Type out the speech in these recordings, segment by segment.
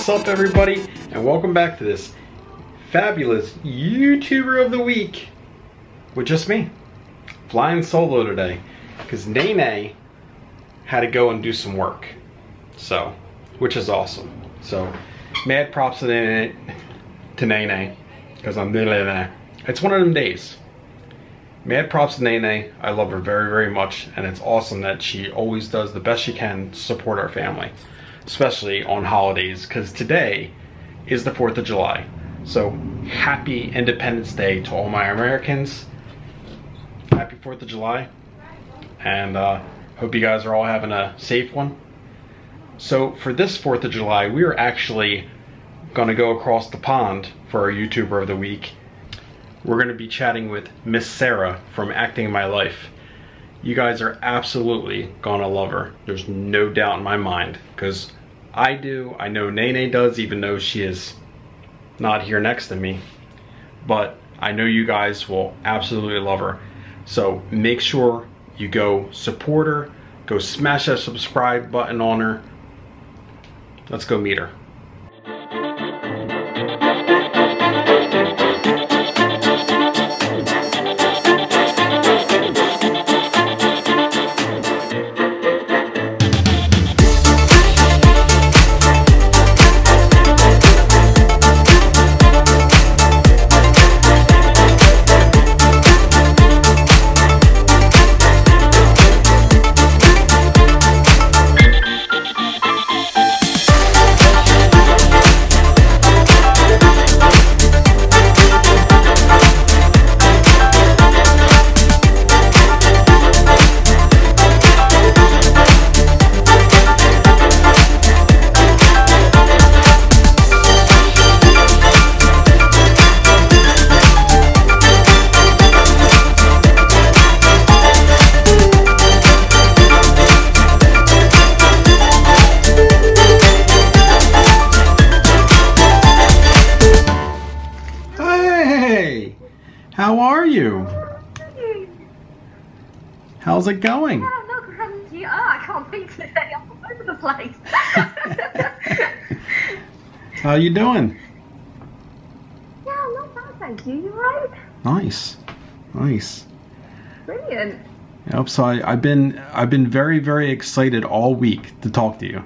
What's up, everybody, and welcome back to this fabulous YouTuber of the week with just me, flying solo today, because Nene had to go and do some work, so, which is awesome. So, mad props to Nene, because I'm Nene. It's one of them days. Mad props to Nene. I love her very, very much, and it's awesome that she always does the best she can to support our family, especially on holidays, because today is the 4th of July. So happy Independence Day to all my Americans. Happy 4th of July. And hope you guys are all having a safe one. So for this 4th of July, we are actually going to go across the pond for our YouTuber of the week. We're going to be chatting with Miss Sarah from Actingmylife. You guys are absolutely gonna love her. There's no doubt in my mind, because I do. I know Nene does, even though she is not here next to me. But I know you guys will absolutely love her. So make sure you go support her. Go smash that subscribe button on her. Let's go meet her. How are you? How's it going? Yeah, look, I can't think today. I'm all over the place. How you doing? Yeah, not bad, thank you. You right? Nice, nice. Brilliant. Yep. So I've been very, very excited all week to talk to you.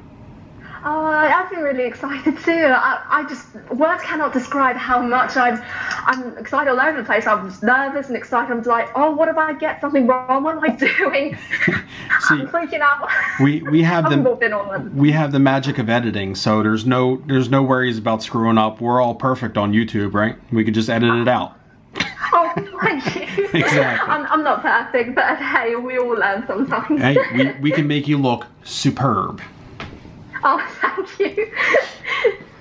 I've been really excited too. I just, words cannot describe how much I'm excited all over the place. I'm just nervous and excited. I'm like, oh, what if I get something wrong? What am I doing? See, I'm freaking out. We have the magic of editing, so there's no worries about screwing up. We're all perfect on YouTube, right? We can just edit it out. Oh, thank you. Exactly. I'm not perfect, but hey, we all learn sometimes. Hey, we can make you look superb. Oh, thank you.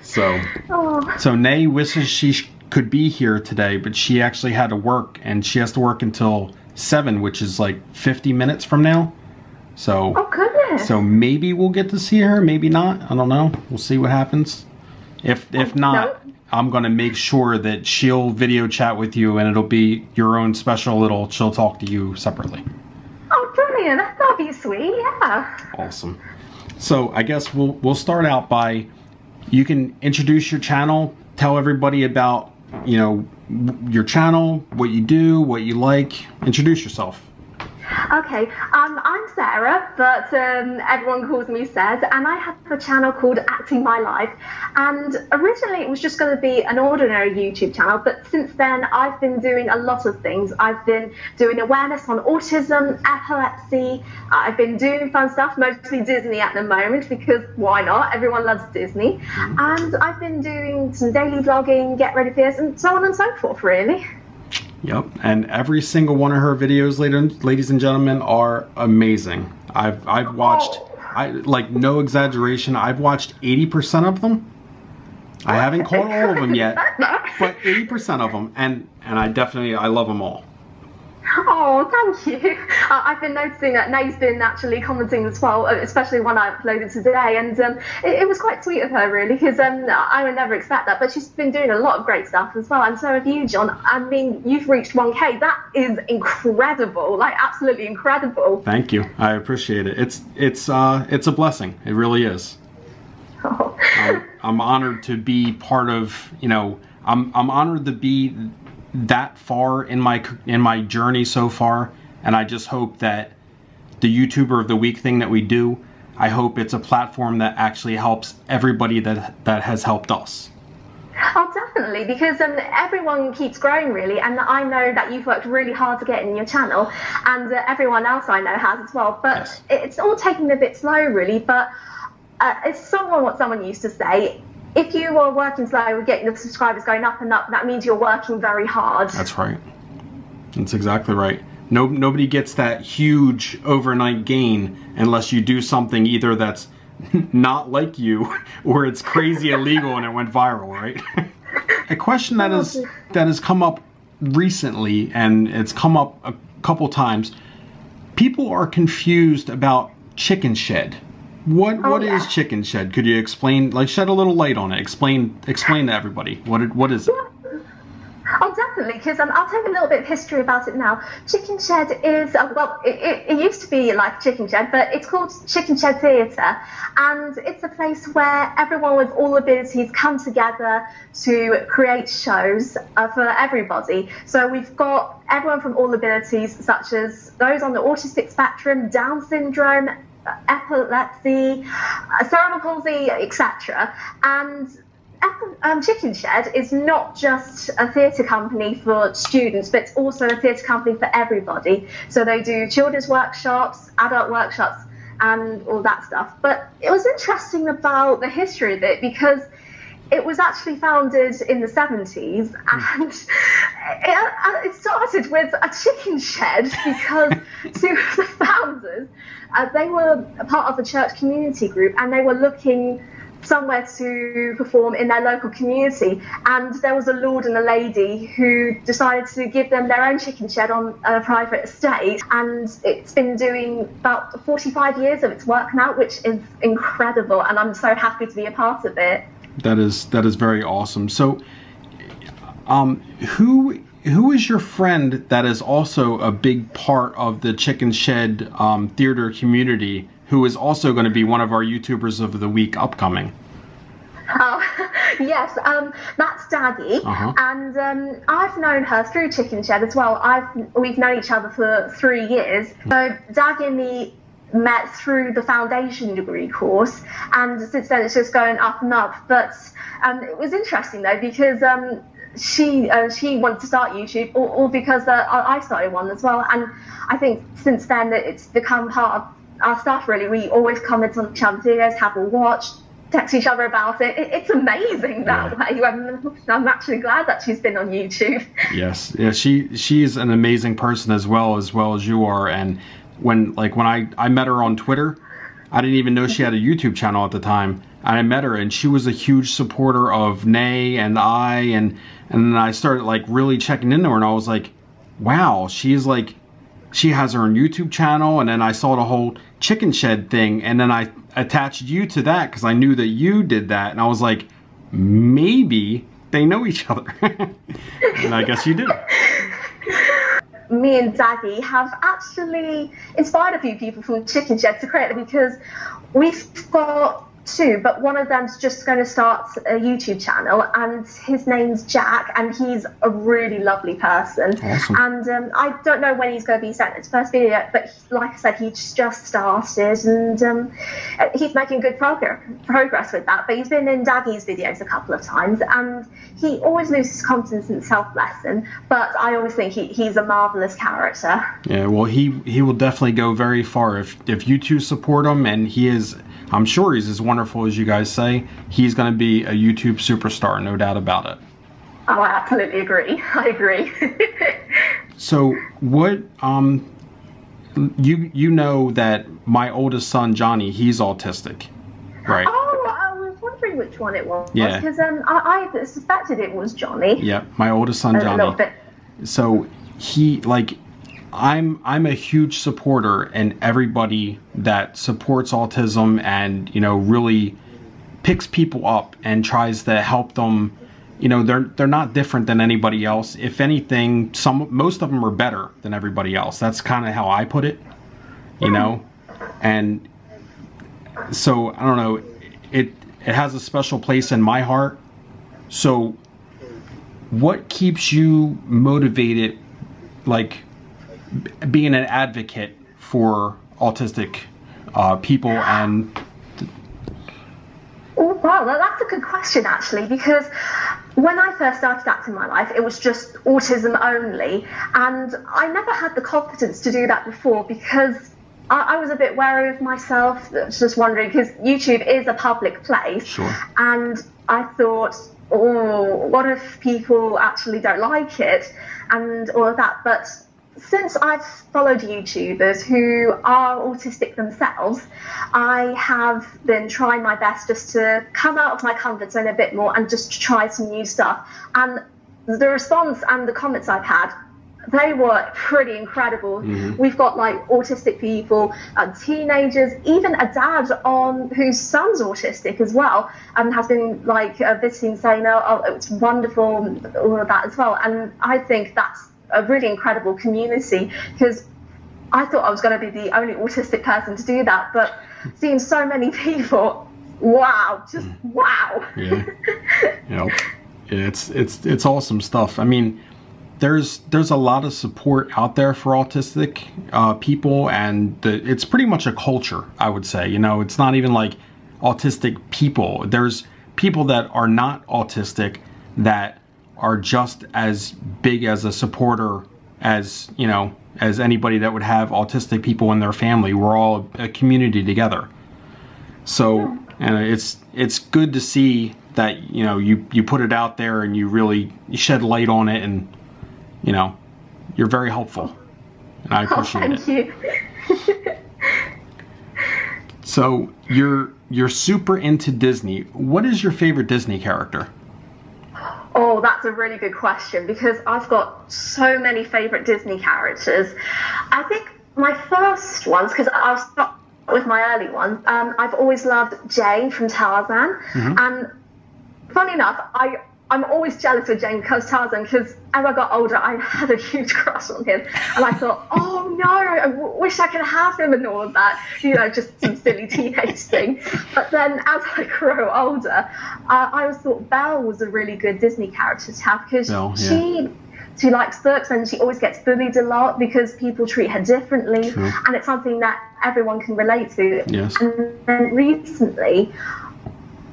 So Nay wishes she could be here today, but she actually had to work, and she has to work until 7, which is like 50 minutes from now. So, oh goodness. So maybe we'll get to see her, maybe not. I don't know. We'll see what happens. If not, no. I'm gonna make sure that she'll video chat with you, and it'll be your own special little. She'll talk to you separately. Oh, brilliant! That'll be sweet. Yeah. Awesome. So I guess we'll start out by, you can introduce your channel, tell everybody about, you know, your channel, what you do, what you like. Introduce yourself. Okay, I'm Sarah, but everyone calls me Sez, and I have a channel called Actingmylife. And originally it was just going to be an ordinary YouTube channel, but since then I've been doing a lot of things. I've been doing awareness on autism, epilepsy. I've been doing fun stuff, mostly Disney at the moment, because why not? Everyone loves Disney. And I've been doing some daily vlogging, get ready for this, and so on and so forth, really. Yep, and every single one of her videos, ladies and gentlemen, are amazing. I've watched, like, no exaggeration, I've watched 80% of them. I haven't caught all of them yet, but 80% of them, and I love them all. Oh, thank you. I've been noticing that Nay's been actually commenting as well, especially when I uploaded today, and it was quite sweet of her, really, because I would never expect that, but she's been doing a lot of great stuff as well, and so have you, John. I mean, you've reached 1K. That is incredible, like absolutely incredible. Thank you. I appreciate it. It's a blessing. It really is. Oh. I'm honored to be part of, you know, I'm honored to be that far in my journey so far, and I just hope that the YouTuber of the Week thing that we do, I hope it's a platform that actually helps everybody that has helped us. Oh, definitely, because everyone keeps growing, really, and I know that you've worked really hard to get in your channel, and everyone else I know has as well, but Yes. It's all taking a bit slow, really, but it's what someone used to say, if you are working slow and getting the subscribers going up and up, that means you're working very hard. That's right. That's exactly right. Nobody gets that huge overnight gain unless you do something either that's not like you or it's crazy illegal and it went viral, right? A question that has come up recently, and it's come up a couple times. People are confused about Chickenshed. What is Chickenshed? Could you explain, like, shed a little light on it? Explain to everybody. What is it? Oh, definitely, because I'll take a little bit of history about it now. Chickenshed is, well, it used to be like Chickenshed, but it's called Chickenshed Theatre, and it's a place where everyone with all abilities come together to create shows for everybody. So we've got everyone from all abilities, such as those on the autistic spectrum, Down syndrome, epilepsy, cerebral palsy, etc. And Chickenshed is not just a theatre company for students, but it's also a theatre company for everybody. So they do children's workshops, adult workshops, and all that stuff. But it was interesting about the history of it, because it was actually founded in the 70s, and it started with a chicken shed, because two of the founders, they were a part of the church community group, and they were looking somewhere to perform in their local community, and there was a lord and a lady who decided to give them their own chicken shed on a private estate, and it's been doing about 45 years of its work now, which is incredible, and I'm so happy to be a part of it. That is very awesome. So who is your friend that is also a big part of the Chickenshed theater community, who is also going to be one of our YouTubers of the week upcoming? Oh, yes, that's Daggy, and I've known her through Chickenshed as well. We've known each other for 3 years. So Daggy and me met through the foundation degree course, and since then it's just going up and up. But it was interesting though, because she wanted to start YouTube, or because I started one as well, and I think since then it's become part of our stuff, really. We always comment on each other's videos, have a watch, text each other about it. It's amazing that way. I'm actually glad that she's been on YouTube. Yes, yeah, she's an amazing person as well as you are. And when I met her on Twitter, I didn't even know she had a YouTube channel at the time. And I met her, and she was a huge supporter of Nay and and then I started like really checking into her, and I was like, wow, she has her own YouTube channel. And then I saw the whole Chickenshed thing, and then I attached you to that because I knew that you did that, and I was like, maybe they know each other. And I guess you do. Me and Daggy have actually inspired a few people from Chickenshed to create it, because we've got 2, but one of them's just going to start a YouTube channel, and his name's Jack, and he's a really lovely person. Awesome. And I don't know when he's going to be sent his first video, but like I said, he's just started, and he's making good progress with that. But he's been in Daggy's videos a couple of times, and he always loses confidence in self-lesson, but I always think he's a marvellous character. Yeah, well, he will definitely go very far if you two support him, and I'm sure he's as wonderful as you guys say. He's going to be a YouTube superstar, no doubt about it. Oh, I absolutely agree. I agree. So what, you know that my oldest son, Johnny, he's autistic, right? Oh, I was wondering which one it was. Yeah. Because I suspected it was Johnny. Yeah, my oldest son, Johnny. A little bit. So he, I'm a huge supporter in everybody that supports autism and, really picks people up and tries to help them. They're not different than anybody else. If anything, most of them are better than everybody else. That's kind of how I put it, And so I don't know. it has a special place in my heart. So what keeps you motivated, like being an advocate for autistic people? And oh, wow, that's a good question, actually, because when I first started Actingmylife, it was just autism only, and I never had the confidence to do that before because I was a bit wary of myself, just wondering, because YouTube is a public place. Sure. And I thought, oh, what if people actually don't like it and all of that. But since I've followed YouTubers who are autistic themselves, I have been trying my best just to come out of my comfort zone a bit more and just try some new stuff. And the response and the comments I've had, they were pretty incredible. We've got like autistic people, teenagers, even a dad whose son's autistic as well, and has been like visiting, saying, oh, it's wonderful, all of that as well. And I think that's a really incredible community, because I thought I was going to be the only autistic person to do that, but seeing so many people, wow, just wow. Yeah. It's awesome stuff. I mean, there's a lot of support out there for autistic people, and it's pretty much a culture, I would say. You know, it's not even like autistic people. There's people that are not autistic that are just as big as a supporter as, you know, as anybody that would have autistic people in their family. We're all a community together. So, and it's good to see that, you know, you put it out there and you shed light on it, and, you know, you're very helpful, and I appreciate it. Thank you. So you're super into Disney. What is your favorite Disney character? Oh, that's a really good question, because I've got so many favorite Disney characters. I think my first ones, because I'll start with my early ones, I've always loved Jane from Tarzan. And funny enough, I'm always jealous of Jane because Tarzan, because as I got older, I had a huge crush on him. And I thought, oh no, I wish I could have him and all of that. You know, just some silly teenage thing. But then as I grew older, I always thought Belle was a really good Disney character to have, because she likes books and she always gets bullied a lot because people treat her differently. True. And it's something that everyone can relate to. Yes. And then recently,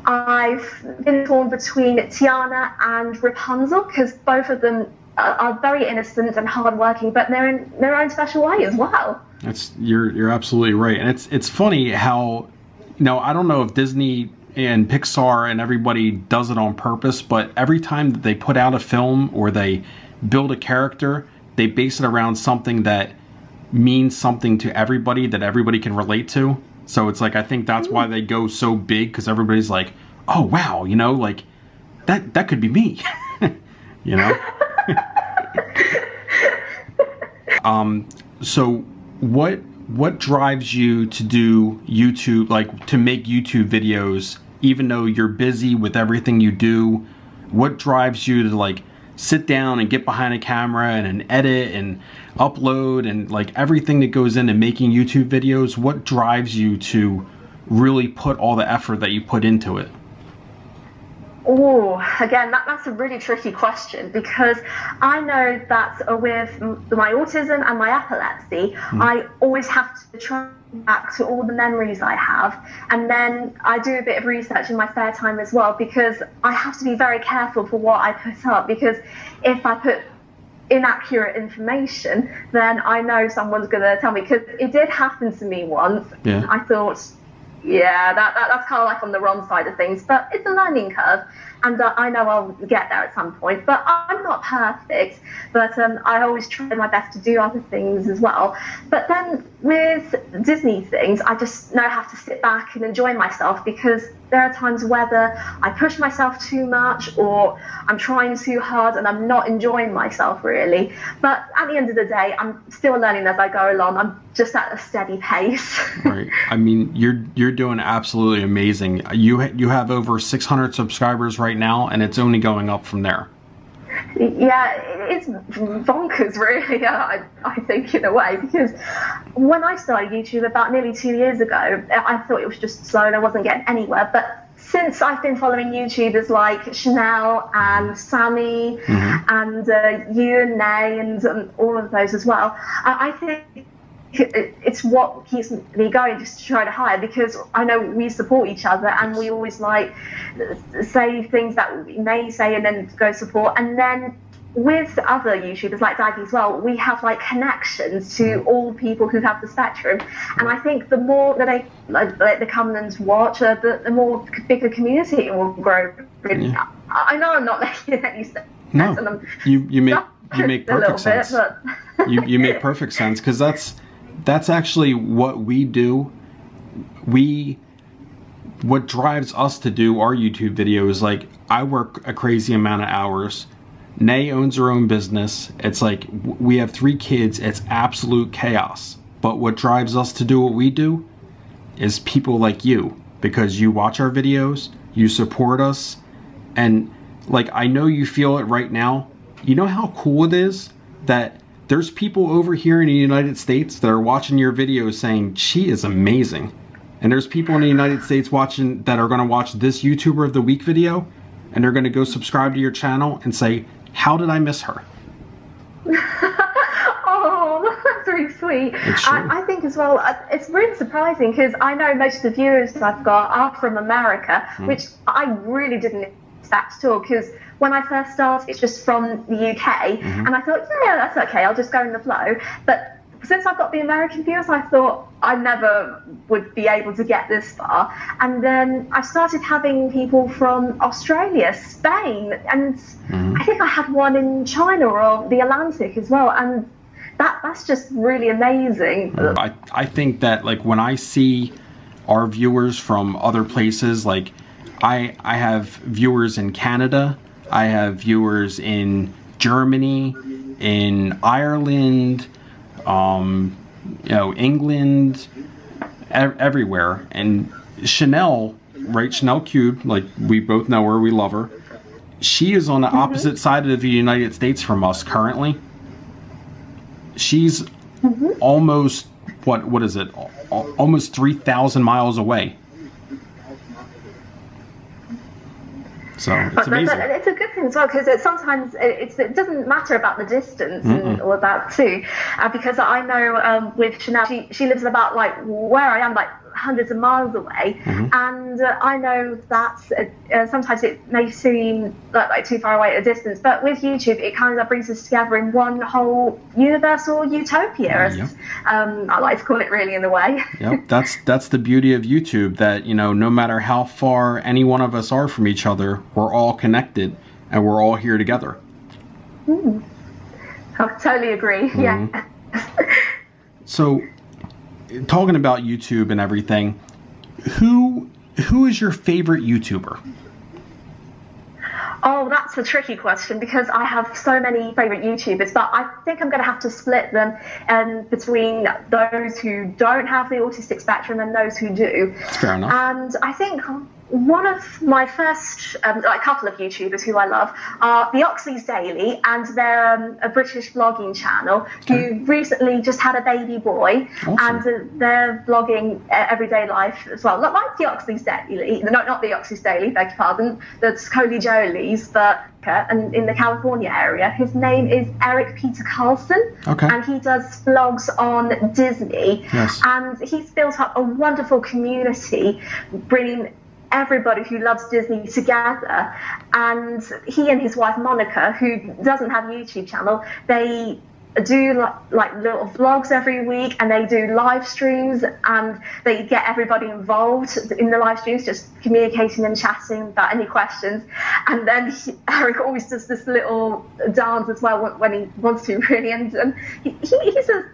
I've been torn between Tiana and Rapunzel, because both of them are very innocent and hardworking, but they're in their own special way as well. You're absolutely right, and it's funny how, you know, I don't know if Disney and Pixar and everybody does it on purpose, but every time that they put out a film or they build a character, they base it around something that means something to everybody, that everybody can relate to. So it's like, I think that's why they go so big, because everybody's like, oh wow, you know, like that could be me. You know. So what drives you to do YouTube, like to make YouTube videos, even though you're busy with everything you do? What drives you to like sit down and get behind a camera and edit and upload and like everything that goes into making YouTube videos? What drives you to really put all the effort that you put into it? Oh, again, that's a really tricky question, because I know that with my autism and my epilepsy, I always have to try back to all the memories I have, and then I do a bit of research in my spare time as well, because I have to be very careful for what I put up, because if I put inaccurate information, then I know someone's going to tell me, because it did happen to me once. Yeah. I thought, yeah, that's kind of like on the wrong side of things, but it's a learning curve, and I know I'll get there at some point. But I'm not perfect, but I always try my best to do other things as well. But then with Disney things, I just now have to sit back and enjoy myself, because there are times whether I push myself too much or I'm trying too hard and I'm not enjoying myself really. But at the end of the day, I'm still learning as I go along. I'm just at a steady pace. Right. I mean, you're doing absolutely amazing. You have over 600 subscribers right now, and it's only going up from there. Yeah, it's bonkers, really, I think, in a way, because when I started YouTube about nearly 2 years ago, I thought it was just slow and I wasn't getting anywhere. But since I've been following YouTubers like Chanel and Sammy and you and Nay and all of those as well, I think it's what keeps me going, just to try to hire, because I know we support each other and we always like say things that we may say and then go support. And then with other YouTubers like Daggy as well, we have like connections to all people who have the spectrum, and I think the more that they come and watch, the more bigger community it will grow. Yeah. I know I'm not making any sense. No, you make perfect sense. you make perfect sense, because that's actually what we do. What drives us to do our YouTube videos, like I work a crazy amount of hours. Nay owns her own business. It's like we have 3 kids. It's absolute chaos. But what drives us to do what we do is people like you, because you watch our videos, you support us, and like I know you feel it right now. You know how cool it is that there's people over here in the United States that are watching your videos saying, she is amazing. And there's people in the United States watching that are going to watch this YouTuber of the Week video, and they're going to go subscribe to your channel and say, how did I miss her? Oh, that's really sweet. I think as well, it's really surprising, because I know most of the viewers I've got are from America, which I really didn't expect at all, because when I first started, it's just from the UK, and I thought, yeah, that's okay, I'll just go in the flow. But since I've got the American viewers, I thought I never would be able to get this far. And then I started having people from Australia, Spain, and I think I had one in China or the Atlantic as well. And that's just really amazing. I think that like when I see our viewers from other places, like I have viewers in Canada, I have viewers in Germany, in Ireland, England, everywhere. And Chanel, right? Chanel Cube, like we both know her, we love her. She is on the opposite side of the United States from us currently. She's almost, what is it? Almost 3,000 miles away. So it's amazing. It's a good thing as well, because sometimes it doesn't matter about the distance and all that too, because I know with Chanel, she lives about like where I am, like hundreds of miles away, and I know that sometimes it may seem like too far away at a distance, but with YouTube it kind of brings us together in one whole universal utopia, as I like to call it, really, in a way. Yep, that's the beauty of YouTube, that no matter how far any one of us are from each other, we're all connected and we're all here together. I totally agree. Yeah. So, talking about YouTube and everything, who is your favorite YouTuber? Oh, that's a tricky question, because I have so many favorite YouTubers, but I think I'm going to have to split them between those who don't have the autistic spectrum and those who do. That's fair enough. And I think one of my first, like, couple of YouTubers who I love are the Oxley's Daily, and they're a British vlogging channel who recently just had a baby boy. Awesome. And they're vlogging everyday life as well. Not like the Oxley's Daily, not the Oxley's Daily, beg your pardon, that's Coley Jolie's, but and in the California area. His name is Eric Peter Carlson, and he does vlogs on Disney. Yes. And he's built up a wonderful community, bringing everybody who loves Disney together. And he and his wife Monica, who doesn't have a YouTube channel, they do like little vlogs every week, and they do live streams, and they get everybody involved in the live streams, just communicating and chatting about any questions. And then Eric always does this little dance as well when he wants to, really. And he's a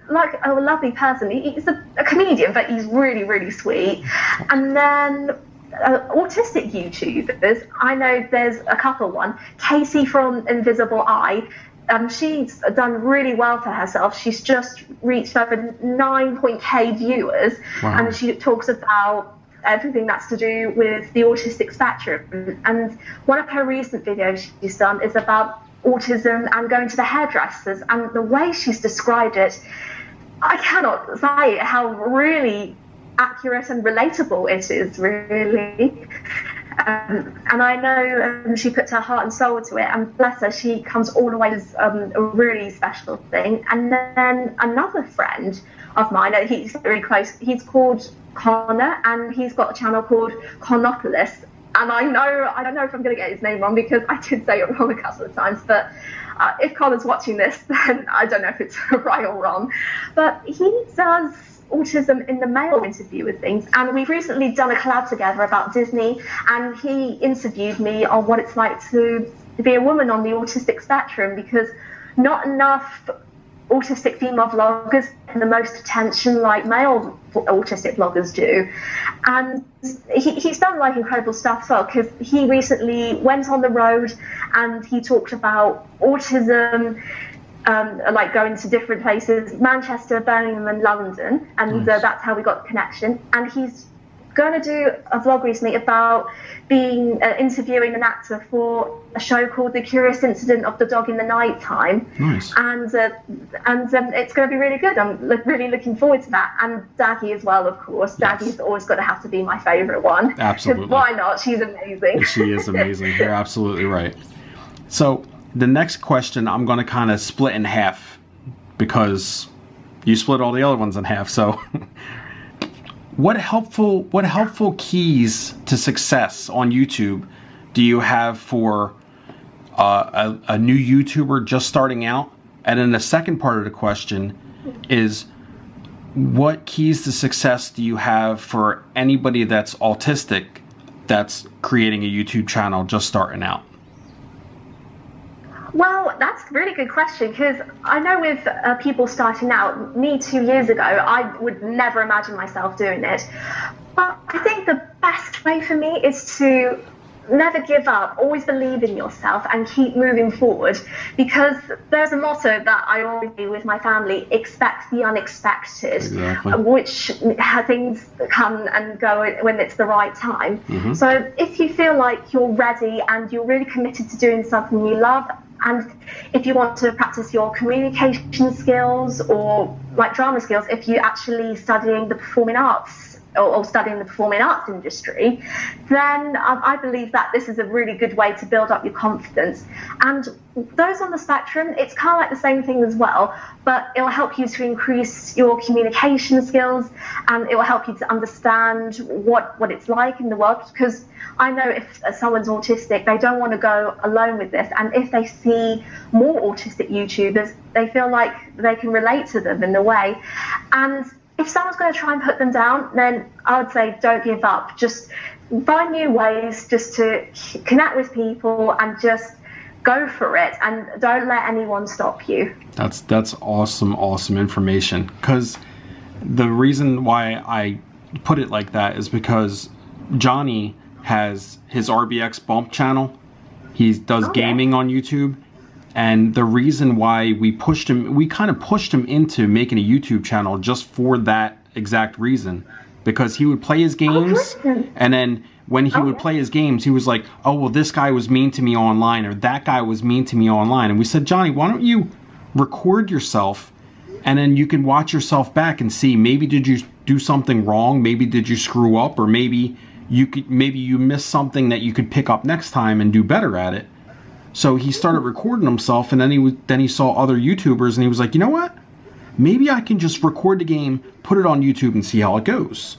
lovely person. He's a comedian, but he's really, really sweet. And then autistic YouTubers, I know there's a couple. One, Casey from Invisible Eye. She's done really well for herself. She's just reached over 9.k viewers. Wow. And she talks about everything that's to do with the autistic spectrum. And one of her recent videos she's done is about autism and going to the hairdressers. And the way she's described it, I cannot say how really accurate and relatable it is, really. And I know she puts her heart and soul to it, and bless her, she comes all the way as a really special thing. And then another friend of mine, he's very close, he's called Connor, and he's got a channel called Conopolis. And I don't know if I'm going to get his name wrong, because I did say it wrong a couple of times, but if Connor's watching this, then I don't know if it's right or wrong. But he does autism in the male interview with things, and we've recently done a collab together about Disney, and he interviewed me on what it's like to be a woman on the autistic spectrum, because not enough autistic female vloggers get the most attention like male autistic vloggers do. And he's done like incredible stuff as well, because he recently went on the road and he talked about autism, like going to different places, Manchester, Birmingham and London, and that's how we got the connection. And he's going to do a vlog recently about being interviewing an actor for a show called The Curious Incident of the Dog in the Night Time. Nice. And it's going to be really good. I'm really looking forward to that. And Daggy as well, of course. Daggy's always got to have to be my favourite one. Absolutely. Why not? She's amazing. She is amazing. You're absolutely right. So the next question I'm going to kind of split in half, because you split all the other ones in half. So what helpful keys to success on YouTube do you have for a new YouTuber just starting out? And then the second part of the question is, what keys to success do you have for anybody that's autistic that's creating a YouTube channel just starting out? Well, that's a really good question, because I know with people starting out, me 2 years ago, I would never imagine myself doing it. But I think the best way for me is to never give up, always believe in yourself and keep moving forward, because there's a motto that I always do with my family: expect the unexpected. Exactly. Which things come and go when it's the right time. Mm-hmm. So if you feel like you're ready and you're really committed to doing something you love, and if you want to practice your communication skills or like drama skills, if you're actually studying the performing arts or studying the performing arts industry, then I believe that this is a really good way to build up your confidence. And those on the spectrum, it's kind of like the same thing as well, but it will help you to increase your communication skills, and it will help you to understand what it's like in the world, because I know if someone's autistic, they don't want to go alone with this, and if they see more autistic YouTubers, they feel like they can relate to them in a way. And if someone's going to try and put them down, then I would say don't give up. Just find new ways just to connect with people and just go for it, and don't let anyone stop you. That's awesome information, because the reason why I put it like that is because Johnny has his RBX Bump channel. He does gaming on YouTube. And the reason why we kind of pushed him into making a YouTube channel just for that exact reason, because he would play his games, and then when he would play his games, he was like, oh, well, this guy was mean to me online, or that guy was mean to me online. And we said, Johnny, why don't you record yourself, and then you can watch yourself back and see, maybe did you do something wrong, maybe did you screw up, or maybe you missed something that you could pick up next time and do better at it. So he started recording himself, and then he saw other YouTubers, and he was like, you know what? Maybe I can just record the game, put it on YouTube, and see how it goes.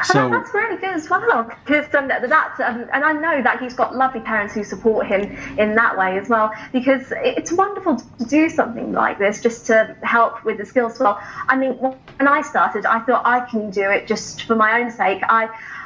So that's really good as well, because and I know that he's got lovely parents who support him in that way as well, because it's wonderful to do something like this just to help with the skills as well. I mean, when I started, I thought I can do it just for my own sake.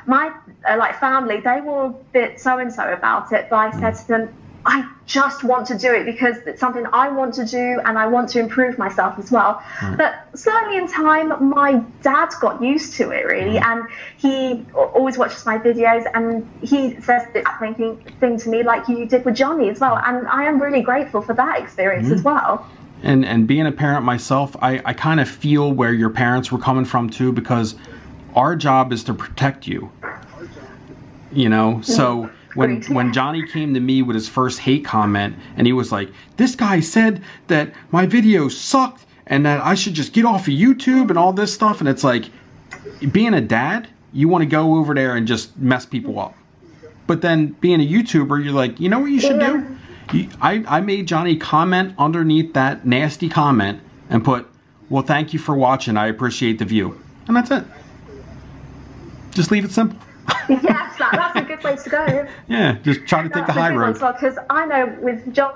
My family, they were a bit so-and-so about it, but I said to them, I just want to do it because it's something I want to do, and I want to improve myself as well. But slowly in time, my dad got used to it, really, and he always watches my videos, and he says the same thing to me like you did with Johnny as well, and I am really grateful for that experience as well. And being a parent myself, I kind of feel where your parents were coming from too, because our job is to protect you, you know. So when Johnny came to me with his first hate comment, and he was like, this guy said that my videos sucked and that I should just get off of YouTube and all this stuff, and it's like, being a dad, you want to go over there and just mess people up. But then being a YouTuber, you're like, you know what you should do? I made Johnny comment underneath that nasty comment and put, well, thank you for watching. I appreciate the view. And that's it. Just leave it simple. Yes, that's a good way to go. Yeah, just try to take the high road. Because I know with John,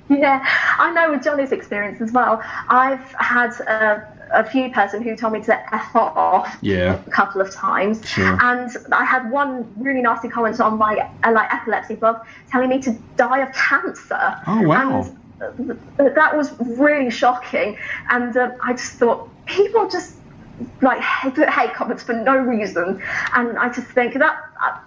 I know with Johnny's experience as well. I've had a few person who told me to F off a couple of times. Sure. And I had one really nasty comment on my epilepsy blog telling me to die of cancer. Oh, wow. And that was really shocking. And I just thought, people just put hate comments for no reason, and I just think that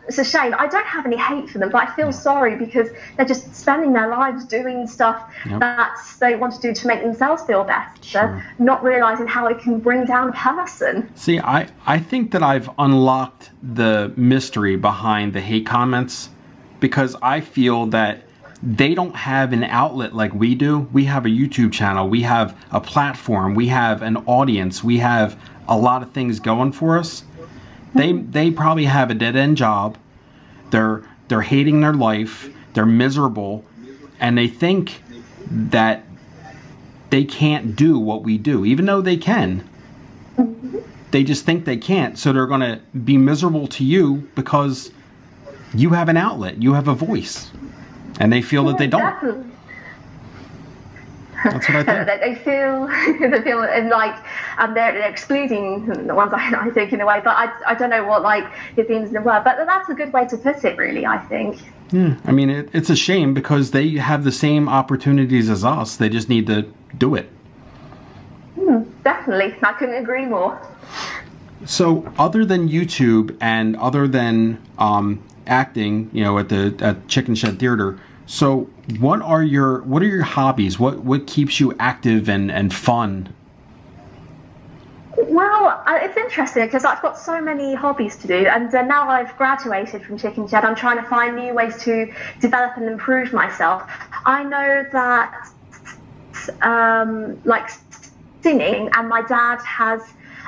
it's a shame. I don't have any hate for them, but I feel sorry because they're just spending their lives doing stuff that they want to do to make themselves feel better, not realizing how it can bring down a person. See, I think that I've unlocked the mystery behind the hate comments, because I feel that they don't have an outlet like we do. We have a YouTube channel, we have a platform, we have an audience, we have a lot of things going for us. They probably have a dead-end job. They're hating their life. They're miserable, and they think that they can't do what we do, even though they can. They just think they can't, so they're going to be miserable to you because you have an outlet, you have a voice, and they feel that they don't. Definitely. That's what I think. They feel like they're excluding the ones I think in a way, but I don't know what the themes were, but that's a good way to put it, really, I think. Yeah, I mean, it's a shame because they have the same opportunities as us. They just need to do it. Definitely, I couldn't agree more. So, other than YouTube and other than acting, at Chickenshed Theater, so what are your hobbies? What keeps you active and fun? Well, it's interesting because I've got so many hobbies to do, and now I've graduated from Chickenshed, I'm trying to find new ways to develop and improve myself. I know that singing, and my dad has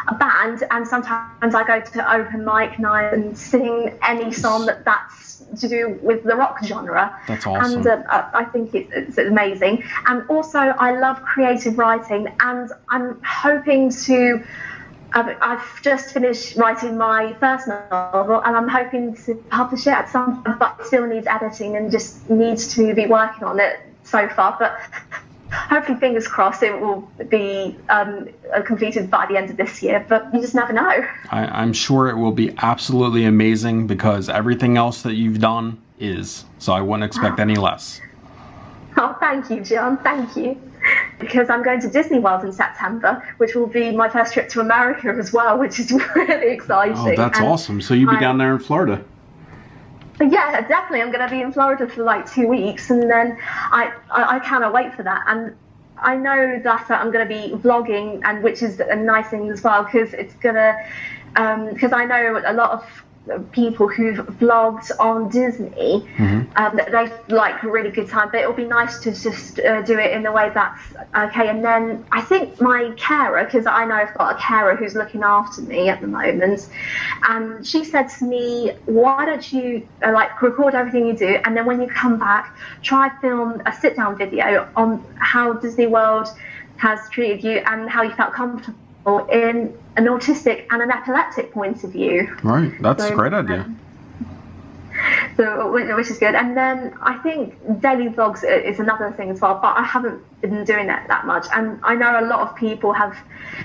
a band, and sometimes I go to open mic night and sing any song that's to do with the rock genre. That's awesome. And I think it's amazing. And also I love creative writing, and I'm hoping to I've just finished writing my first novel, and I'm hoping to publish it at some point, but it still needs editing and just needs to be working on it so far. But hopefully, fingers crossed, it will be completed by the end of this year, but you just never know. I'm sure it will be absolutely amazing because everything else that you've done is, so I wouldn't expect any less. Oh, thank you, John, thank you. Because I'm going to Disney World in September, which will be my first trip to America as well, which is really exciting. Oh, that's awesome. So you'll be down there in Florida. Yeah, definitely. I'm going to be in Florida for 2 weeks, and then I cannot wait for that. And I know that I'm going to be vlogging, and which is a nice thing as well, because it's going to, because I know a lot of people who've vlogged on Disney, they like a really good time, but it'll be nice to just do it in a way that's okay. And then I think my carer, because I know I've got a carer who's looking after me at the moment, and she said to me, why don't you record everything you do, and then when you come back, try film a sit-down video on how Disney World has treated you and how you felt comfortable in an autistic and an epileptic point of view. Right, that's a great idea. Which is good. And then I think daily vlogs is another thing as well, but I haven't been doing that much. And I know a lot of people have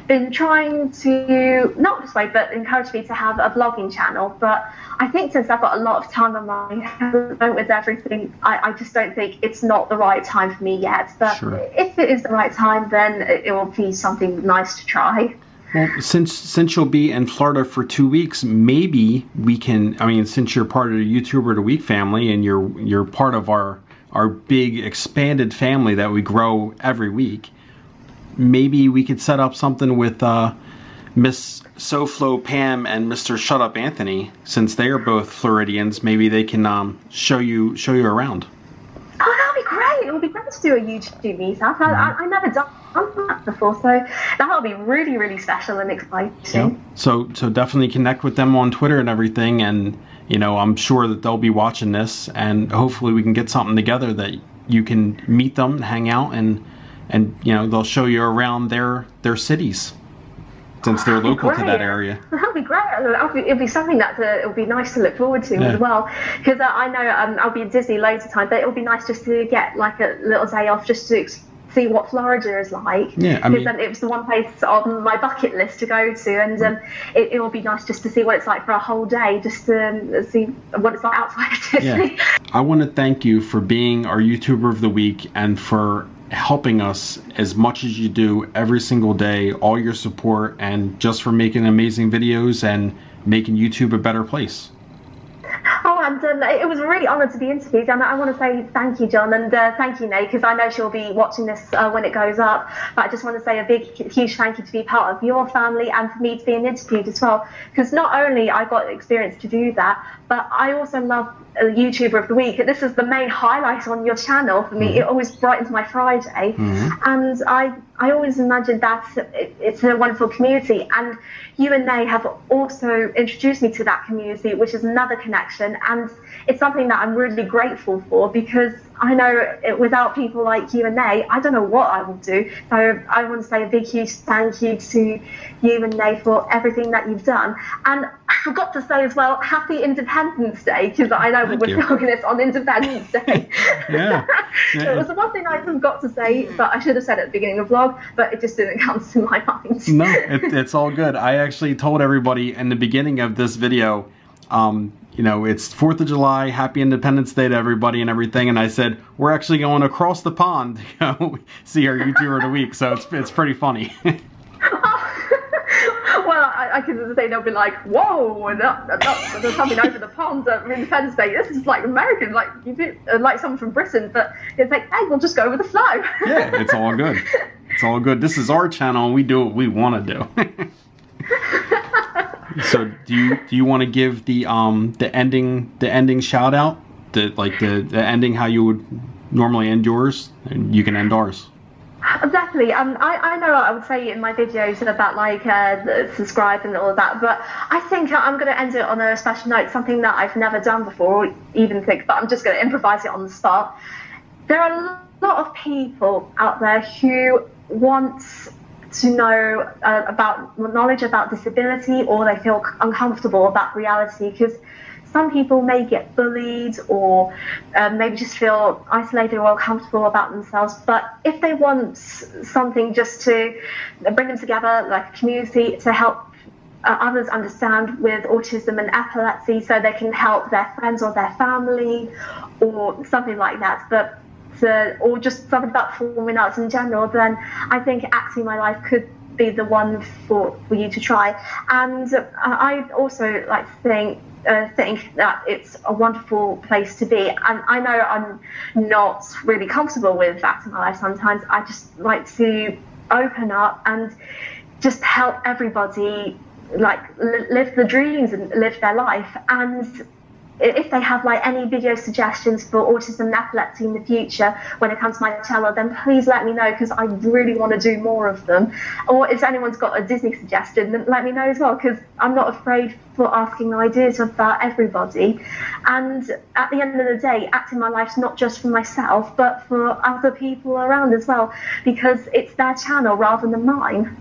been trying to, not persuade, but encourage me to have a vlogging channel. But I think since I've got a lot of time on my hands with everything, I just don't think it's not the right time for me yet. But if it is the right time, then it will be something nice to try. Well, since you'll be in Florida for 2 weeks, maybe we can, I mean, since you're part of the YouTuber of the Week family and you're part of our big expanded family that we grow every week, maybe we could set up something with Miss SoFlo Pam and Mr. Shut Up Anthony. Since they are both Floridians, maybe they can show you around. Oh, that'll be great. It would be great to do a YouTube meetup. I never done that before, so that'll be really, really special and exciting. Yep. So definitely connect with them on Twitter and everything, and you know, I'm sure that they'll be watching this, and hopefully we can get something together that you can meet them, hang out, and you know, they'll show you around their cities, since they're local to that area. That'd be great. It'd be something that it would be nice to look forward to as well. Because I know I'll be in Disney loads of time, but it would be nice just to get like a little day off, just to see what Florida is like. Yeah, I mean, because it was the one place on my bucket list to go to, and it will be nice just to see what it's like for a whole day, just to see what it's like outside of Disney. Yeah. I want to thank you for being our YouTuber of the week and for helping us as much as you do every single day, all your support, and just for making amazing videos and making YouTube a better place. Oh, and it was really honoured to be interviewed, and I want to say thank you, John, and thank you, Nate, because I know she'll be watching this when it goes up, but I just want to say a big, huge thank you to be part of your family and for me to be interviewed as well, because not only I got experience to do that, but I also love YouTuber of the week. This is the main highlight on your channel for me. It always brightens my Friday, and I always imagine that it's a wonderful community, and you and they have also introduced me to that community, which is another connection, and it's something that I'm really grateful for, because I know without people like you and Nay, I don't know what I would do. So I want to say a big, huge thank you to you and Nay for everything that you've done. And I forgot to say as well, happy Independence Day, because I know we're filming this on Independence Day. Yeah. It was the one thing I forgot to say, but I should have said at the beginning of the vlog, but it just didn't come to my mind. No, it's all good. I actually told everybody in the beginning of this video, you know, it's 4th of July, happy Independence Day to everybody and everything, and I said, we're actually going across the pond to go see our YouTuber of the week, so it's pretty funny. Well, I can say they'll be like, whoa, there's something over the pond at Independence Day. This is like American, like like someone from Britain, but it's like, hey, we'll just go with the flow. Yeah, it's all good. It's all good. This is our channel, and we do what we want to do. So do you want to give the ending shout out, the ending how you would normally end yours, and you can end ours? Definitely. I know I would say in my videos about like subscribe and all of that, but I think I'm going to end it on a special note, something that I've never done before, or even think, but I'm just going to improvise it on the spot. There are a lot of people out there who want to know about knowledge about disability, or they feel uncomfortable about reality, because some people may get bullied, or maybe just feel isolated or uncomfortable about themselves. But if they want something just to bring them together, like a community, to help others understand with autism and epilepsy, so they can help their friends or their family, or something like that, or just something about performing arts in general, then I think Actingmylife could be the one for you to try. And I also like to think that it's a wonderful place to be. And I know I'm not really comfortable with Actingmylife sometimes. I just like to open up and just help everybody like live the dreams and live their life. And if they have like any video suggestions for autism and epilepsy in the future when it comes to my channel, then please let me know, because I really want to do more of them. Or if anyone's got a Disney suggestion, then let me know as well, because I'm not afraid for asking ideas about everybody. And at the end of the day, Actingmylife's not just for myself, but for other people around as well, because it's their channel rather than mine.